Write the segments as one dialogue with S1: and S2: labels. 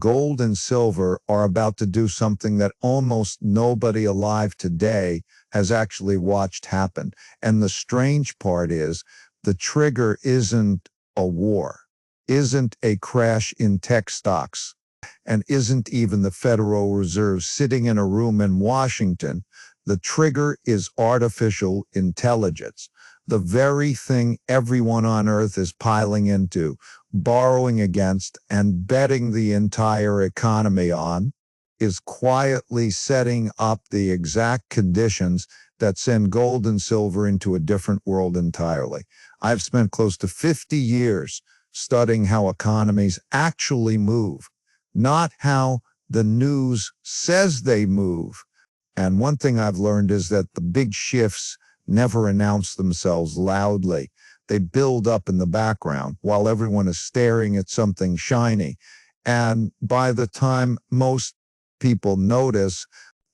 S1: gold and silver are about to do something that almost nobody alive today has actually watched happen. And the strange part is, the trigger isn't a war, isn't a crash in tech stocks, and isn't even the Federal Reserve sitting in a room in Washington. The trigger is artificial intelligence, the very thing everyone on Earth is piling into, borrowing against, and betting the entire economy on, is quietly setting up the exact conditions that send gold and silver into a different world entirely. I've spent close to 50 years studying how economies actually move, not how the news says they move. And one thing I've learned is that the big shifts never announce themselves loudly. They build up in the background while everyone is staring at something shiny. And by the time most people notice,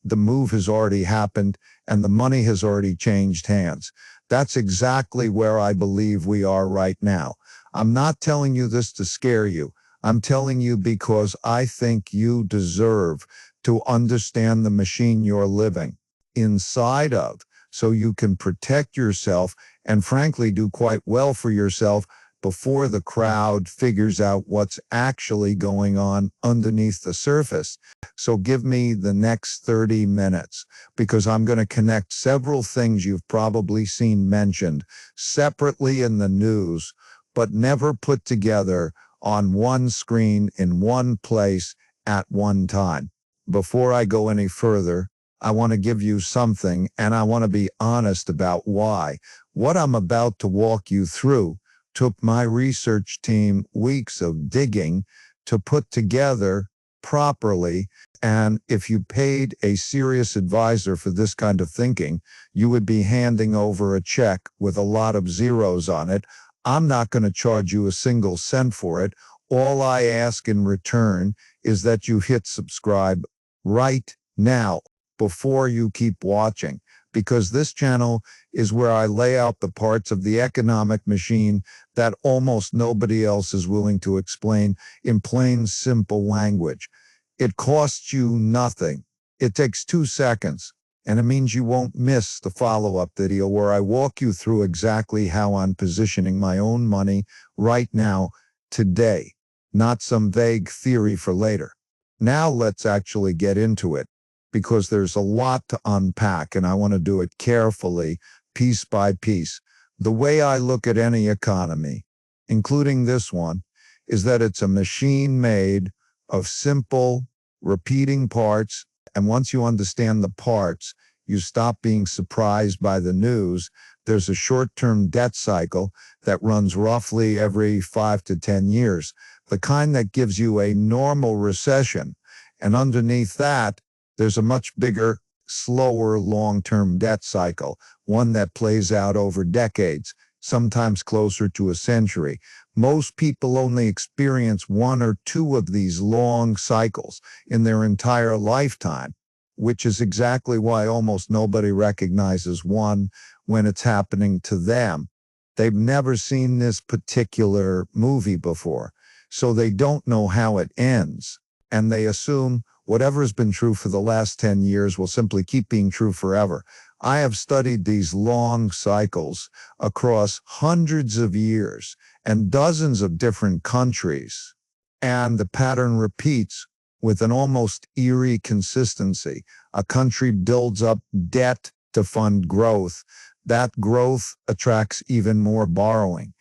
S1: the move has already happened and the money has already changed hands. That's exactly where I believe we are right now. I'm not telling you this to scare you. I'm telling you because I think you deserve to understand the machine you're living inside of, so you can protect yourself and frankly do quite well for yourself before the crowd figures out what's actually going on underneath the surface. So give me the next 30 minutes, because I'm going to connect several things you've probably seen mentioned separately in the news, but never put together on one screen in one place at one time. Before I go any further, I want to give you something, and I want to be honest about why. What I'm about to walk you through took my research team weeks of digging to put together properly, and if you paid a serious advisor for this kind of thinking, you would be handing over a check with a lot of zeros on it. I'm not going to charge you a single cent for it. All I ask in return is that you hit subscribe right now before you keep watching, because this channel is where I lay out the parts of the economic machine that almost nobody else is willing to explain in plain, simple language. It costs you nothing. It takes 2 seconds, and it means you won't miss the follow-up video where I walk you through exactly how I'm positioning my own money right now, today, not some vague theory for later. Now let's actually get into it, because there's a lot to unpack and I want to do it carefully, piece by piece. The way I look at any economy, including this one, is that it's a machine made of simple, repeating parts, and once you understand the parts, you stop being surprised by the news. There's a short-term debt cycle that runs roughly every 5 to 10 years, the kind that gives you a normal recession, and underneath that, there's a much bigger, slower long-term debt cycle, one that plays out over decades, sometimes closer to a century. Most people only experience 1 or 2 of these long cycles in their entire lifetime, which is exactly why almost nobody recognizes one when it's happening to them. They've never seen this particular movie before, so they don't know how it ends, and they assume whatever has been true for the last 10 years will simply keep being true forever. I have studied these long cycles across hundreds of years and dozens of different countries, and the pattern repeats with an almost eerie consistency. A country builds up debt to fund growth. That growth attracts even more borrowing,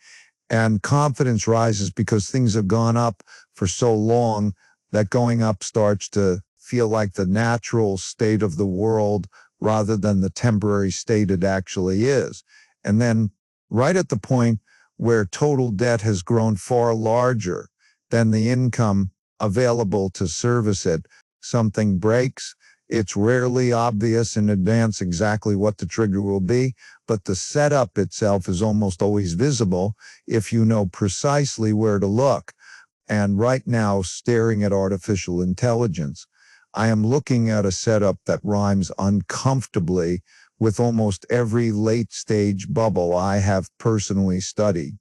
S1: and confidence rises because things have gone up for so long that going up starts to feel like the natural state of the world rather than the temporary state it actually is. And then right at the point where total debt has grown far larger than the income available to service it, something breaks. It's rarely obvious in advance exactly what the trigger will be, but the setup itself is almost always visible if you know precisely where to look. And right now, staring at artificial intelligence, I am looking at a setup that rhymes uncomfortably with almost every late-stage bubble I have personally studied,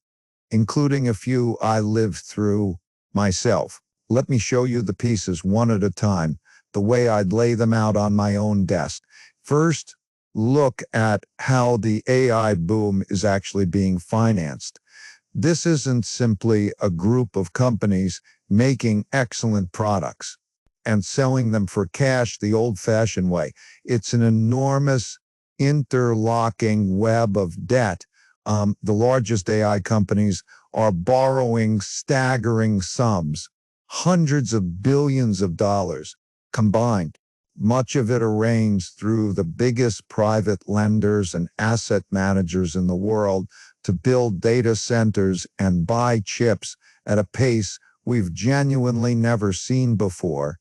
S1: including a few I lived through myself. Let me show you the pieces one at a time, the way I'd lay them out on my own desk. First, look at how the AI boom is actually being financed. This isn't simply a group of companies making excellent products and selling them for cash the old-fashioned way. It's an enormous interlocking web of debt. The largest AI companies are borrowing staggering sums, hundreds of billions of dollars combined, much of it arranged through the biggest private lenders and asset managers in the world to build data centers and buy chips at a pace we've genuinely never seen before.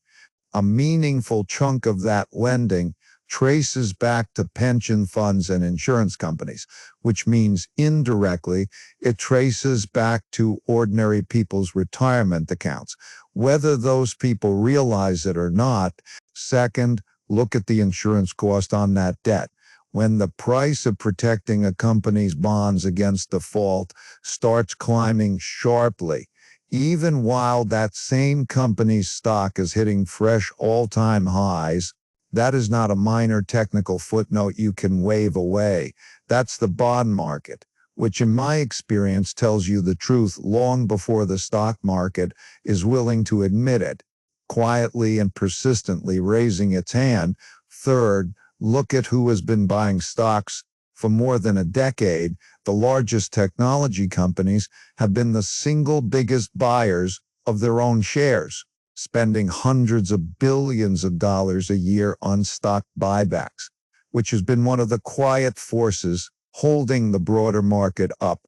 S1: A meaningful chunk of that lending traces back to pension funds and insurance companies, which means indirectly it traces back to ordinary people's retirement accounts, whether those people realize it or not. Second, look at the insurance cost on that debt. When the price of protecting a company's bonds against default starts climbing sharply, even while that same company's stock is hitting fresh all-time highs, that is not a minor technical footnote you can wave away. That's the bond market, which in my experience tells you the truth long before the stock market is willing to admit it, quietly and persistently raising its hand. Third, look at who has been buying stocks for more than a decade. The largest technology companies have been the single biggest buyers of their own shares, spending hundreds of billions of dollars a year on stock buybacks, which has been one of the quiet forces holding the broader market up.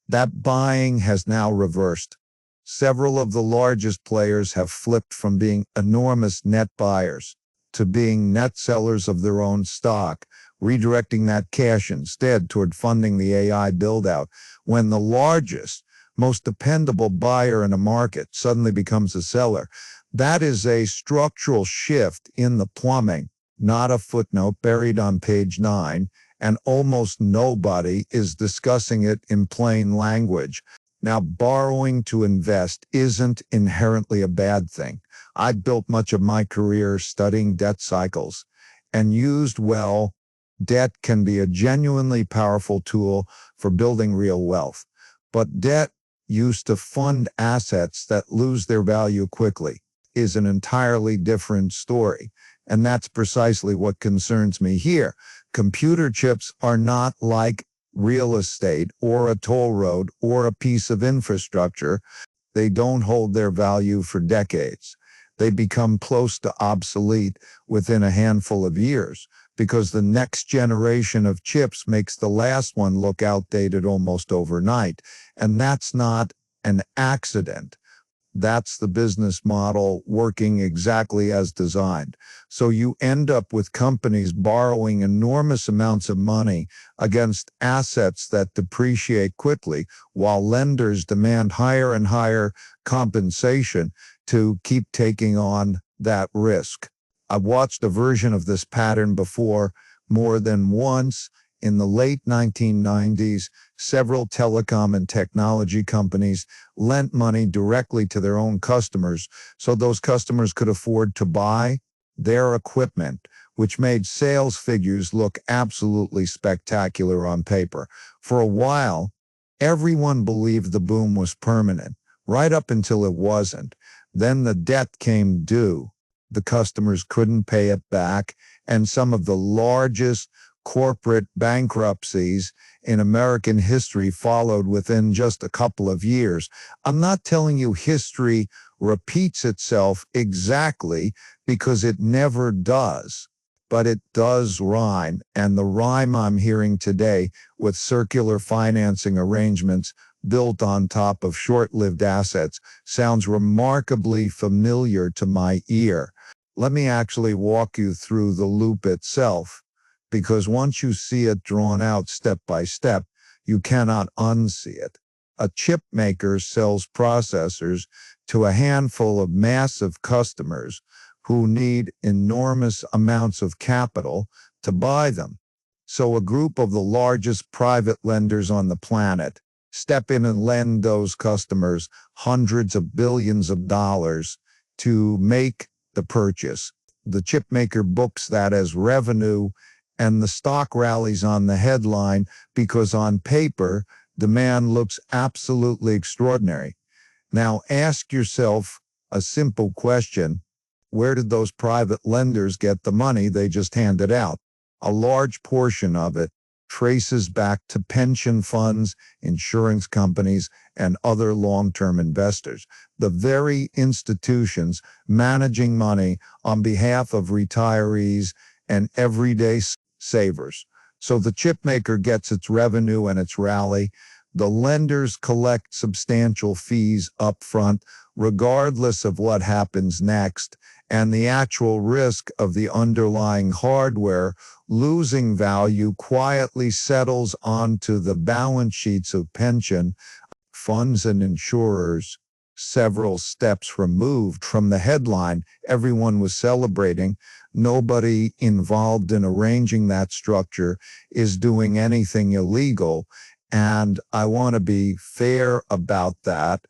S1: That buying has now reversed. Several of the largest players have flipped from being enormous net buyers to being net sellers of their own stock, redirecting that cash instead toward funding the AI build-out. When the largest, most dependable buyer in a market suddenly becomes a seller, that is a structural shift in the plumbing, not a footnote buried on page 9, and almost nobody is discussing it in plain language. Now, borrowing to invest isn't inherently a bad thing. I built much of my career studying debt cycles, and used well, debt can be a genuinely powerful tool for building real wealth. But debt used to fund assets that lose their value quickly is an entirely different story. And that's precisely what concerns me here. Computer chips are not like real estate or a toll road or a piece of infrastructure. They don't hold their value for decades. They become close to obsolete within a handful of years because the next generation of chips makes the last one look outdated almost overnight. And that's not an accident. That's the business model working exactly as designed. So you end up with companies borrowing enormous amounts of money against assets that depreciate quickly, while lenders demand higher and higher compensation to keep taking on that risk. I've watched a version of this pattern before more than once. In the late 1990s, several telecom and technology companies lent money directly to their own customers so those customers could afford to buy their equipment, which made sales figures look absolutely spectacular on paper. For a while, everyone believed the boom was permanent, right up until it wasn't. Then the debt came due. The customers couldn't pay it back, and some of the largest corporate bankruptcies in American history followed within just a couple of years. I'm not telling you history repeats itself exactly, because it never does, but it does rhyme. And the rhyme I'm hearing today with circular financing arrangements built on top of short-lived assets sounds remarkably familiar to my ear. Let me actually walk you through the loop itself, because once you see it drawn out step by step, you cannot unsee it. A chip maker sells processors to a handful of massive customers who need enormous amounts of capital to buy them. So a group of the largest private lenders on the planet step in and lend those customers hundreds of billions of dollars to make the purchase. The chip maker books that as revenue, and the stock rallies on the headline because on paper, demand looks absolutely extraordinary. Now ask yourself a simple question. Where did those private lenders get the money they just handed out? A large portion of it traces back to pension funds, insurance companies, and other long-term investors, the very institutions managing money on behalf of retirees and everyday savers. So the chipmaker gets its revenue and its rally. The lenders collect substantial fees up front, regardless of what happens next, and the actual risk of the underlying hardware losing value quietly settles onto the balance sheets of pension funds and insurers. Several steps removed from the headline everyone was celebrating, nobody involved in arranging that structure is doing anything illegal, and I want to be fair about that,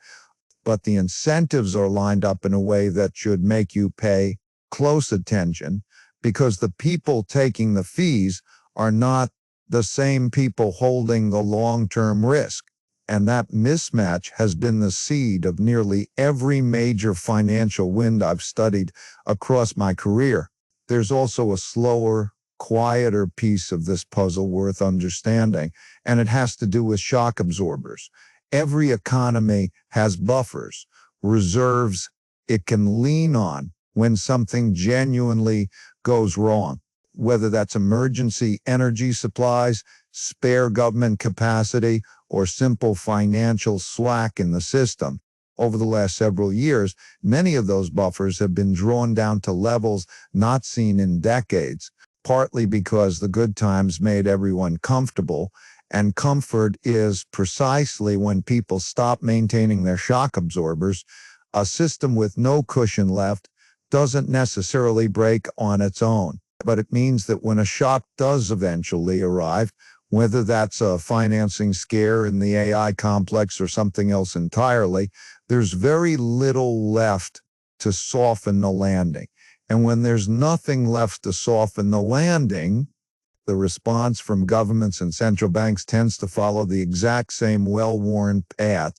S1: but the incentives are lined up in a way that should make you pay close attention, because the people taking the fees are not the same people holding the long-term risk. And that mismatch has been the seed of nearly every major financial wind I've studied across my career. There's also a slower, quieter piece of this puzzle worth understanding, and it has to do with shock absorbers. Every economy has buffers, reserves it can lean on when something genuinely goes wrong, whether that's emergency energy supplies, spare government capacity, or simple financial slack in the system. Over the last several years, many of those buffers have been drawn down to levels not seen in decades, partly because the good times made everyone comfortable, and comfort is precisely when people stop maintaining their shock absorbers. A system with no cushion left doesn't necessarily break on its own, but it means that when a shock does eventually arrive, whether that's a financing scare in the AI complex or something else entirely, there's very little left to soften the landing. And when there's nothing left to soften the landing, the response from governments and central banks tends to follow the exact same well-worn path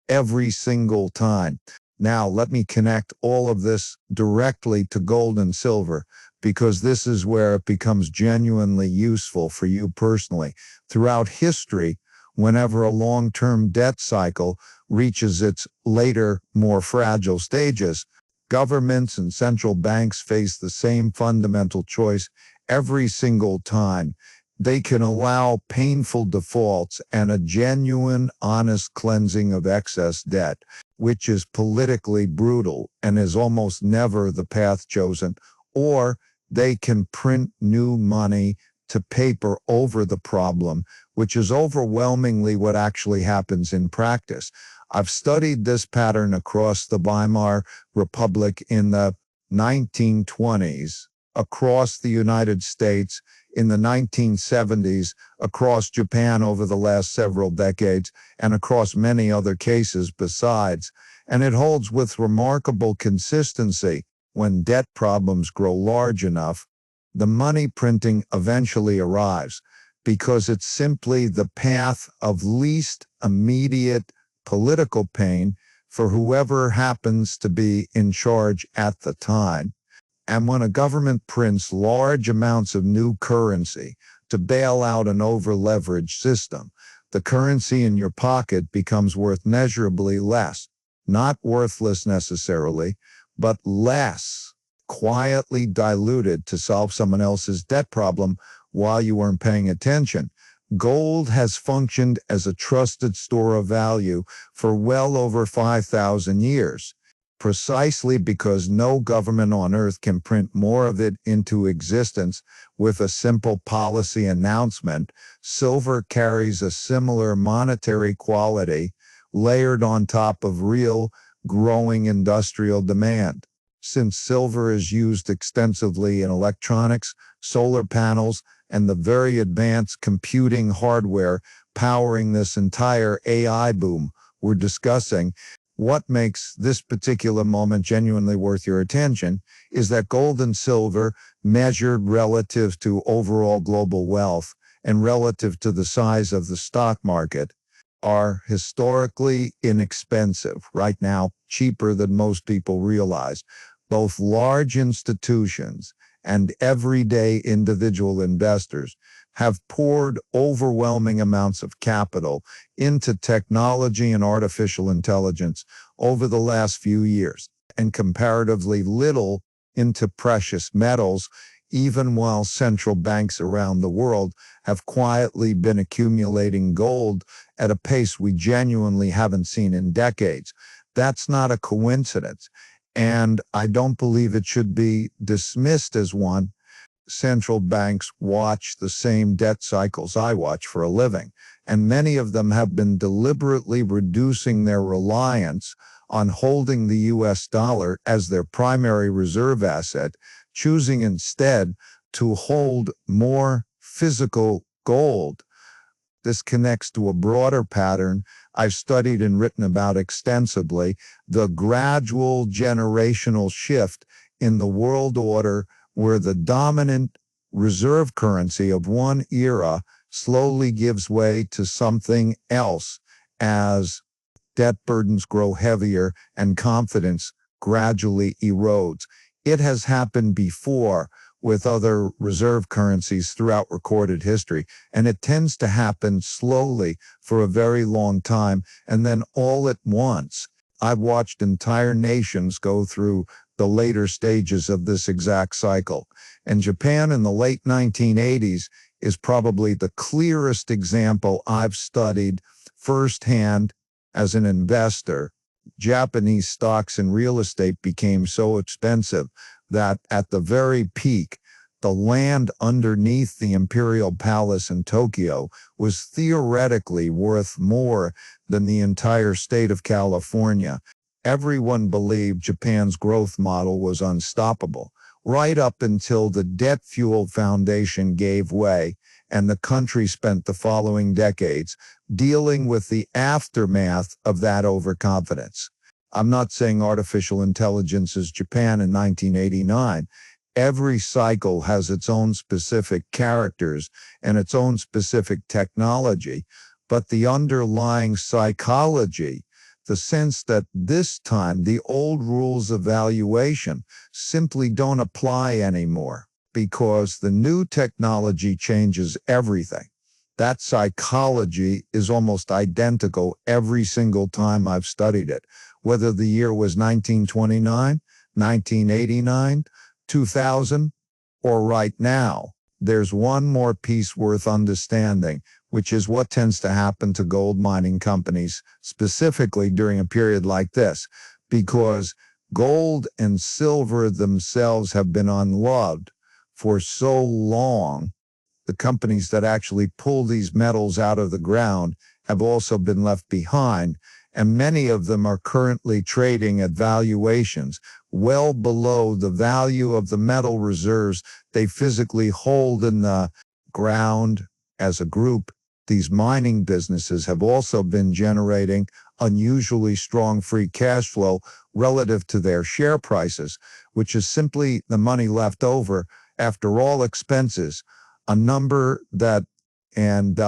S1: every single time. Now, let me connect all of this directly to gold and silver, because this is where it becomes genuinely useful for you personally. Throughout history, whenever a long-term debt cycle reaches its later, more fragile stages, governments and central banks face the same fundamental choice every single time. They can allow painful defaults and a genuine, honest cleansing of excess debt, which is politically brutal and is almost never the path chosen, or they can print new money to paper over the problem, which is overwhelmingly what actually happens in practice. I've studied this pattern across the Weimar Republic in the 1920s, across the United States in the 1970s, across Japan over the last several decades, and across many other cases besides. And it holds with remarkable consistency. When debt problems grow large enough, the money printing eventually arrives, because it's simply the path of least immediate political pain for whoever happens to be in charge at the time. And when a government prints large amounts of new currency to bail out an over-leveraged system, the currency in your pocket becomes worth measurably less. Not worthless necessarily, but less, quietly diluted to solve someone else's debt problem while you weren't paying attention. Gold has functioned as a trusted store of value for well over 5,000 years. Precisely because no government on earth can print more of it into existence with a simple policy announcement, silver carries a similar monetary quality layered on top of real, growing industrial demand. Since silver is used extensively in electronics, solar panels, and the very advanced computing hardware powering this entire AI boom we're discussing, what makes this particular moment genuinely worth your attention is that gold and silver, measured relative to overall global wealth and relative to the size of the stock market, are historically inexpensive. Right now, cheaper than most people realize. Both large institutions and everyday individual investors have poured overwhelming amounts of capital into technology and artificial intelligence over the last few years, and comparatively little into precious metals, even while central banks around the world have quietly been accumulating gold at a pace we genuinely haven't seen in decades. That's not a coincidence, and I don't believe it should be dismissed as one. Central banks watch the same debt cycles I watch for a living, and many of them have been deliberately reducing their reliance on holding the US dollar as their primary reserve asset, choosing instead to hold more physical gold. This connects to a broader pattern I've studied and written about extensively, the gradual generational shift in the world order where the dominant reserve currency of one era slowly gives way to something else as debt burdens grow heavier and confidence gradually erodes. It has happened before with other reserve currencies throughout recorded history, and it tends to happen slowly for a very long time, and then all at once. I've watched entire nations go through the later stages of this exact cycle, and Japan in the late 1980s is probably the clearest example I've studied firsthand as an investor. Japanese stocks and real estate became so expensive that at the very peak, the land underneath the Imperial Palace in Tokyo was theoretically worth more than the entire state of California. Everyone believed Japan's growth model was unstoppable, right up until the debt-fueled foundation gave way, and the country spent the following decades dealing with the aftermath of that overconfidence. I'm not saying artificial intelligence is Japan in 1989. Every cycle has its own specific characters and its own specific technology, but the underlying psychology, the sense that this time the old rules of valuation simply don't apply anymore because the new technology changes everything. That psychology is almost identical every single time I've studied it, whether the year was 1929, 1989, 2000, or right now. There's one more piece worth understanding, which is what tends to happen to gold mining companies, specifically during a period like this, because gold and silver themselves have been unloved for so long. The companies that actually pull these metals out of the ground have also been left behind, and many of them are currently trading at valuations well below the value of the metal reserves they physically hold in the ground. As a group, these mining businesses have also been generating unusually strong free cash flow relative to their share prices, which is simply the money left over after all expenses, a number that, and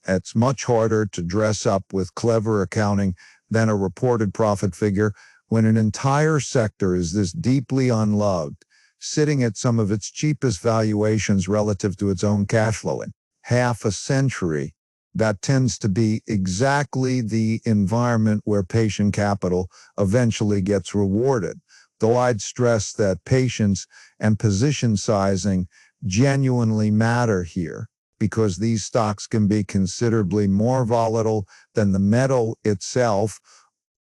S1: it's much harder to dress up with clever accounting than a reported profit figure when an entire sector is this deeply unloved, sitting at some of its cheapest valuations relative to its own cash flow in half a century. That tends to be exactly the environment where patient capital eventually gets rewarded, though I'd stress that patience and position sizing genuinely matter here, because these stocks can be considerably more volatile than the metal itself.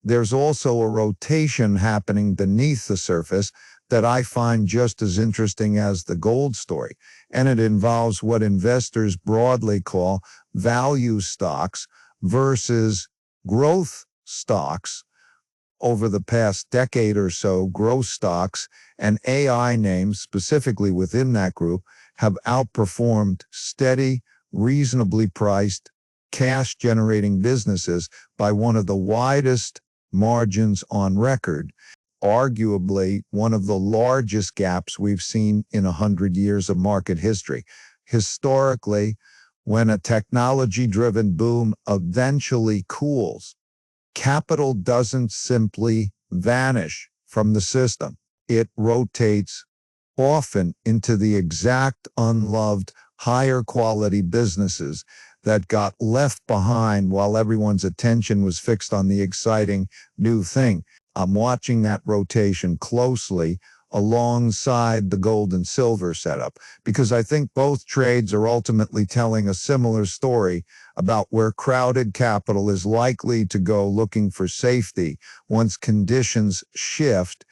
S1: There's also a rotation happening beneath the surface that I find just as interesting as the gold story, and it involves what investors broadly call value stocks versus growth stocks. Over the past decade or so, growth stocks and AI names, specifically within that group, have outperformed steady, reasonably priced, cash-generating businesses by one of the widest margins on record, arguably one of the largest gaps we've seen in 100 years of market history. Historically, when a technology-driven boom eventually cools, capital doesn't simply vanish from the system. It rotates often into the exact unloved, higher quality businesses that got left behind while everyone's attention was fixed on the exciting new thing. I'm watching that rotation closely alongside the gold and silver setup because I think both trades are ultimately telling a similar story about where crowded capital is likely to go looking for safety once conditions shift.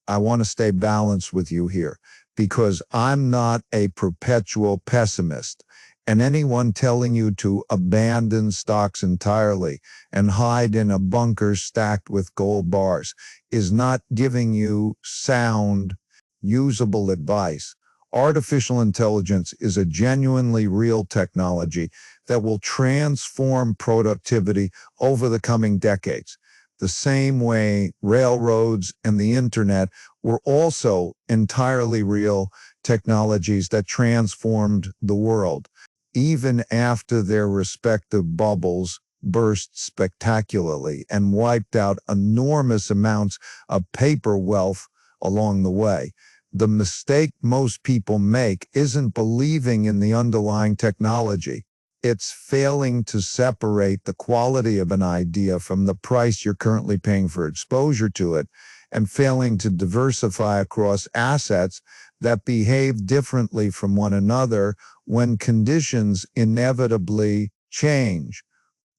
S1: I want to stay balanced with you here because I'm not a perpetual pessimist. And anyone telling you to abandon stocks entirely and hide in a bunker stacked with gold bars is not giving you sound, usable advice. Artificial intelligence is a genuinely real technology that will transform productivity over the coming decades. The same way railroads and the internet were also entirely real technologies that transformed the world, even after their respective bubbles burst spectacularly and wiped out enormous amounts of paper wealth along the way. The mistake most people make isn't believing in the underlying technology. It's failing to separate the quality of an idea from the price you're currently paying for exposure to it, and failing to diversify across assets that behave differently from one another when conditions inevitably change.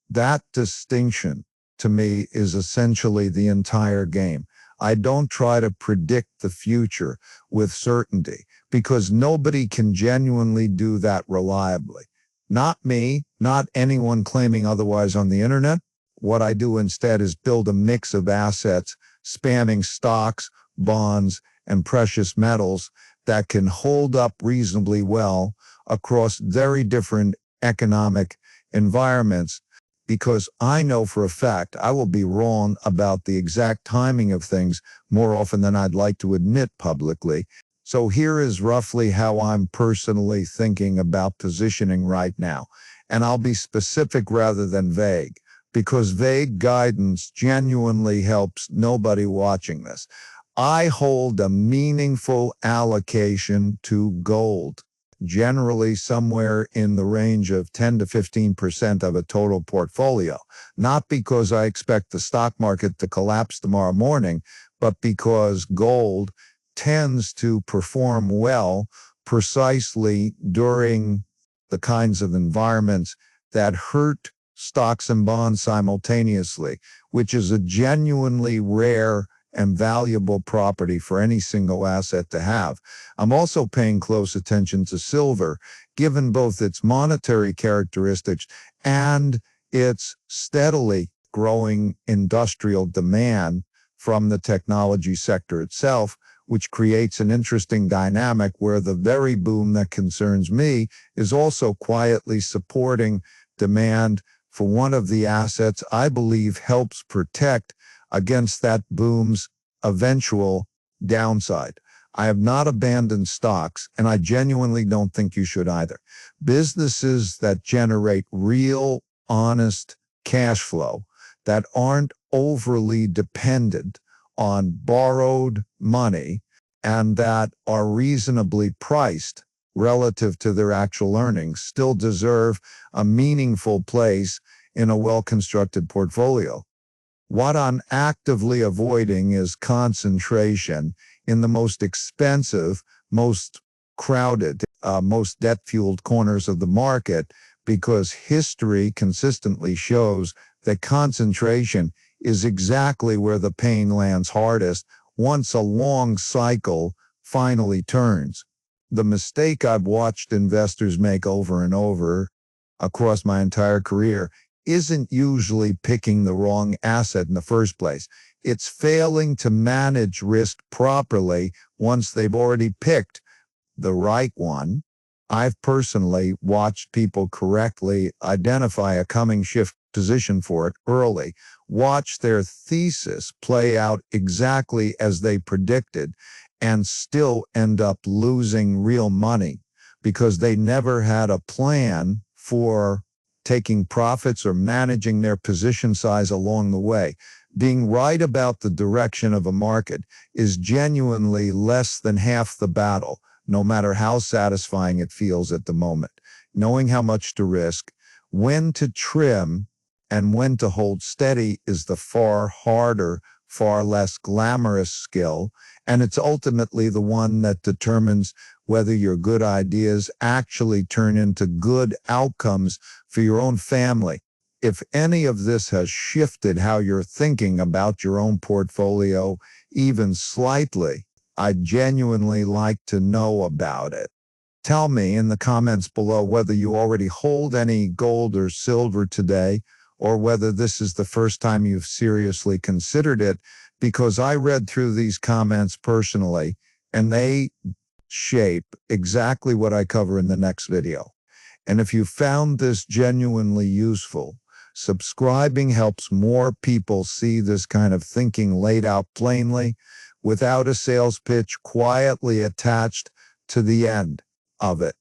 S1: That distinction, to me, is essentially the entire game. I don't try to predict the future with certainty because nobody can genuinely do that reliably. Not me, not anyone claiming otherwise on the internet. What I do instead is build a mix of assets spanning stocks, bonds, and precious metals that can hold up reasonably well across very different economic environments, because I know for a fact I will be wrong about the exact timing of things more often than I'd like to admit publicly. So here is roughly how I'm personally thinking about positioning right now. And I'll be specific rather than vague, because vague guidance genuinely helps nobody watching this. I hold a meaningful allocation to gold, generally somewhere in the range of 10 to 15% of a total portfolio, not because I expect the stock market to collapse tomorrow morning, but because gold tends to perform well precisely during the kinds of environments that hurt stocks and bonds simultaneously, which is a genuinely rare and valuable property for any single asset to have. I'm also paying close attention to silver, given both its monetary characteristics and its steadily growing industrial demand from the technology sector itself, which creates an interesting dynamic where the very boom that concerns me is also quietly supporting demand for one of the assets I believe helps protect against that boom's eventual downside. I have not abandoned stocks, and I genuinely don't think you should either. Businesses that generate real, honest cash flow that aren't overly dependent on borrowed money and that are reasonably priced relative to their actual earnings still deserve a meaningful place in a well-constructed portfolio. What I'm actively avoiding is concentration in the most expensive, most crowded, most debt-fueled corners of the market, because history consistently shows that concentration is exactly where the pain lands hardest once a long cycle finally turns. The mistake I've watched investors make over and over across my entire career isn't usually picking the wrong asset in the first place. It's failing to manage risk properly once they've already picked the right one. I've personally watched people correctly identify a coming shift position for it early, watch their thesis play out exactly as they predicted, and still end up losing real money because they never had a plan for taking profits or managing their position size along the way. Being right about the direction of a market is genuinely less than half the battle, no matter how satisfying it feels at the moment. Knowing how much to risk, when to trim, and when to hold steady is the far harder, far less glamorous skill, and it's ultimately the one that determines whether your good ideas actually turn into good outcomes for your own family. If any of this has shifted how you're thinking about your own portfolio, even slightly, I'd genuinely like to know about it. Tell me in the comments below whether you already hold any gold or silver today, or whether this is the first time you've seriously considered it, because I read through these comments personally, and they shape exactly what I cover in the next video. And if you found this genuinely useful, subscribing helps more people see this kind of thinking laid out plainly, without a sales pitch quietly attached to the end of it,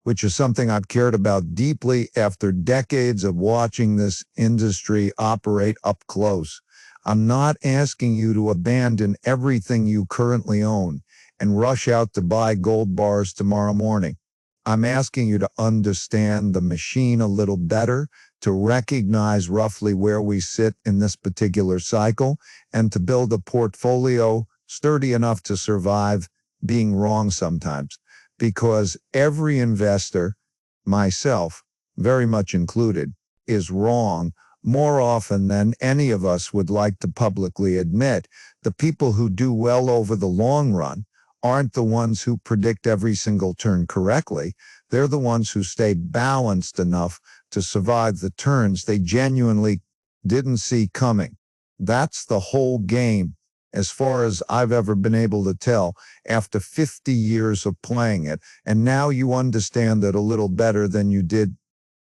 S1: which is something I've cared about deeply after decades of watching this industry operate up close. I'm not asking you to abandon everything you currently own and rush out to buy gold bars tomorrow morning. I'm asking you to understand the machine a little better, to recognize roughly where we sit in this particular cycle, and to build a portfolio sturdy enough to survive being wrong sometimes. Because every investor, myself very much included, is wrong more often than any of us would like to publicly admit. The people who do well over the long run aren't the ones who predict every single turn correctly. They're the ones who stay balanced enough to survive the turns they genuinely didn't see coming. That's the whole game, as far as I've ever been able to tell after 50 years of playing it. And now you understand it a little better than you did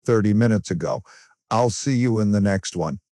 S1: 30 minutes ago. I'll see you in the next one.